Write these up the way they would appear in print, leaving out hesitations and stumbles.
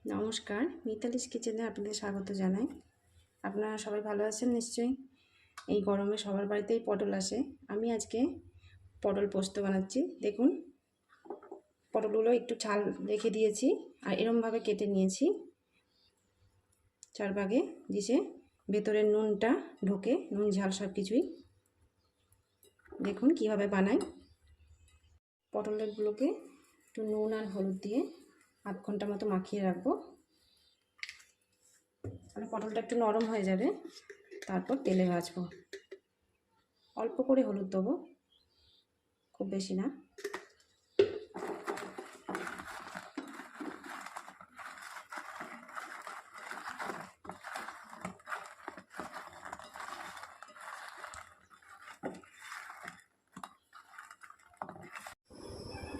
নমস্কার, মিতালিস কিচেনে আপনাদের স্বাগত জানাই। আপনারা সবাই ভালো আছেন নিশ্চয়ই। এই গরমে সবার বাড়িতেই পটল আসে। আমি আজকে পটল পোস্ত বানাচ্ছি। দেখুন, পটলগুলো একটু ছাল রেখে দিয়েছি আর এরমভাবে কেটে নিয়েছি চার ভাগে, দিছে ভেতরের নুনটা ঢোকে, নুন ঝাল সব কিছুই। দেখুন কিভাবে বানাই। পটলগুলোকে একটু নুন আর হলুদ দিয়ে আধ ঘন্টা মতো মাখিয়ে রাখবো। মানে পটলটা একটু নরম হয়ে যাবে, তারপর তেলে ভাজবো। অল্প করে হলুদ দেবো, খুব বেশি না।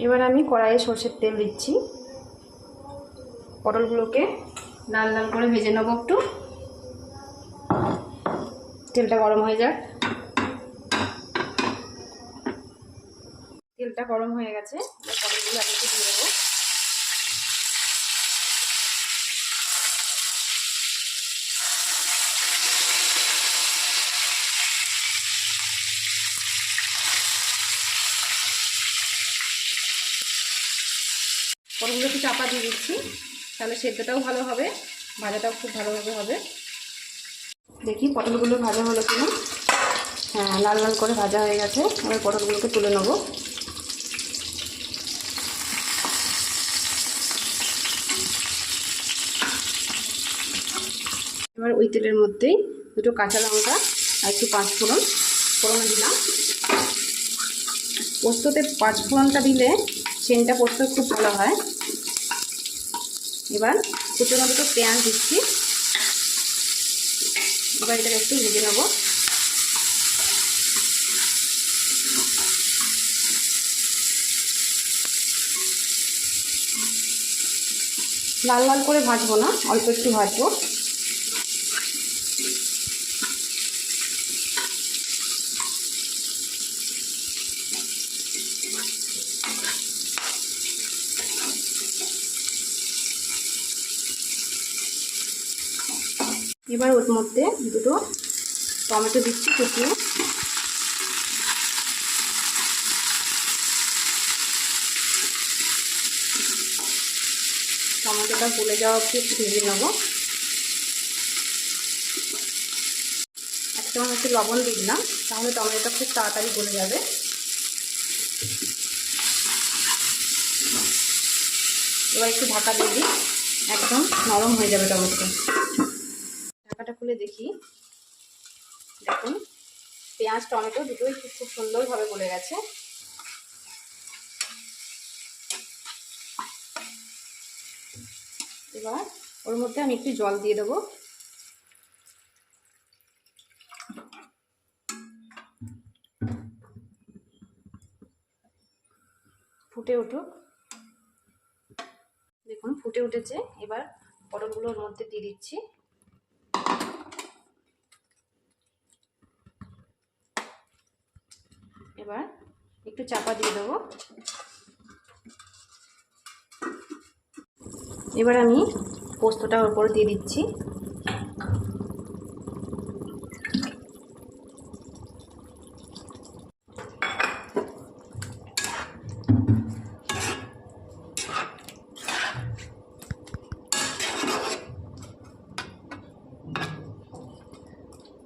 এবার আমি কড়াইয়ে সরষের তেল দিচ্ছি। পটলগুলোকে লাল লাল করে ভেজে নেবো একটু। তেলটা গরম হয়ে যাক। তেলটা গরম হয়ে গেছে, পটলগুলো আমি একটু দিয়ে দেবো। পটলগুলো একটু চাপা দিয়ে দিচ্ছি, তাহলে সেদ্ধটাও ভালো হবে, ভাজাটাও খুব ভালোভাবে হবে। দেখি পটলগুলো ভাজা হলো কিনা। হ্যাঁ, লাল লাল করে ভাজা হয়ে গেছে। এবার পটলগুলোকে তুলে নেবো। এবার ওই তেলের মধ্যেই দুটো কাঁচা লঙ্কা আর একটু পাঁচফোড়ন দিলাম। পোস্ততে পাঁচফোড়নটা দিলে সেন্টটা পোস্তর খুব ভালো হয়। এবার কুচনো দুটো পেঁয়াজ দিচ্ছি। এবার এটাকে একটু ভেজে নেব। লাল লাল করে ভাজবো না, অল্প একটু ভাজবো। এবার ওর মধ্যে দুটো টমেটো দিচ্ছি কুচিয়ে। টমেটোটা গলে যাওয়া অবধি একটু ভেজে নেবো। এক চামচ একটু লবণ দিয়ে দিলাম, তাহলে টমেটোটা খুব তাড়াতাড়ি গলে যাবে। এবার একটু ঢাকা দিয়ে দিই, একদম নরম হয়ে যাবে টমেটোটা। ঢাকাটা খুলে দেখি। দেখুন, পেঁয়াজ টমেটো দুটোই খুব সুন্দরভাবে গলে গেছে। এবার ওর মধ্যে আমি একটু জল দিয়ে দেবো। ফুটে উঠুক। দেখুন ফুটে উঠেছে। এবার পটলগুলো ওর মধ্যে দিয়ে দিচ্ছি। এবার একটু চাপা দিয়ে দেবো। এবার আমি পোস্তটা ওর উপর দিয়ে দিচ্ছি।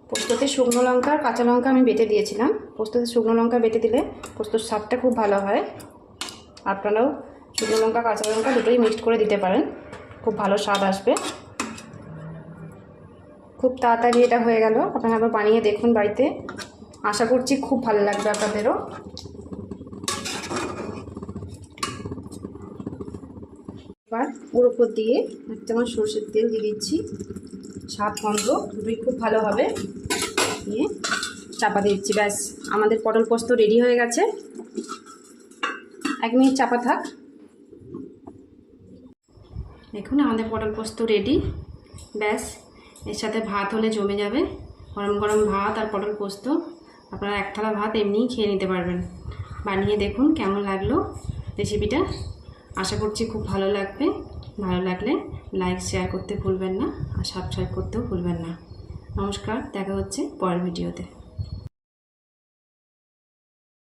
পোস্ততে শুকনো লঙ্কা আর কাঁচা লঙ্কা আমি বেটে দিয়েছিলাম। পোস্ততে শুকনো লঙ্কা বেটে দিলে পোস্তর স্বাদটা খুব ভালো হয়। আপনারাও শুকনো লঙ্কা কাঁচা লঙ্কা দুটোই মিক্সড করে দিতে পারেন, খুব ভালো স্বাদ আসবে। খুব তাড়াতাড়ি এটা হয়ে গেল। আপনারা আবার বানিয়ে দেখুন বাড়িতে, আশা করছি খুব ভালো লাগবে আপনাদেরও। এবার ওর উপর দিয়ে এক চামচ সরষের তেল দিয়ে দিচ্ছি। স্বাদ গন্ধ দুটোই খুব ভালো হবে। নিয়ে চাপা দিচ্ছি। ব্যাস, আমাদের পটল পোস্ত রেডি হয়ে গেছে। 1 মিনিট চাপা থাক। দেখুন আমাদের পটল পোস্ত রেডি। ব্যাস, এর সাথে ভাত হলে জমে যাবে। গরম গরম ভাত আর পটল পোস্ত, আপনারা এক থালা ভাত এমনিই খেয়ে নিতে পারবেন। বানিয়ে দেখুন কেমন লাগলো রেসিপিটা। আশা করছি খুব ভালো লাগবে। ভালো লাগলে লাইক শেয়ার করতে ভুলবেন না আর সাবস্ক্রাইব করতেও ভুলবেন না। নমস্কার, দেখা হচ্ছে পরের ভিডিওতে।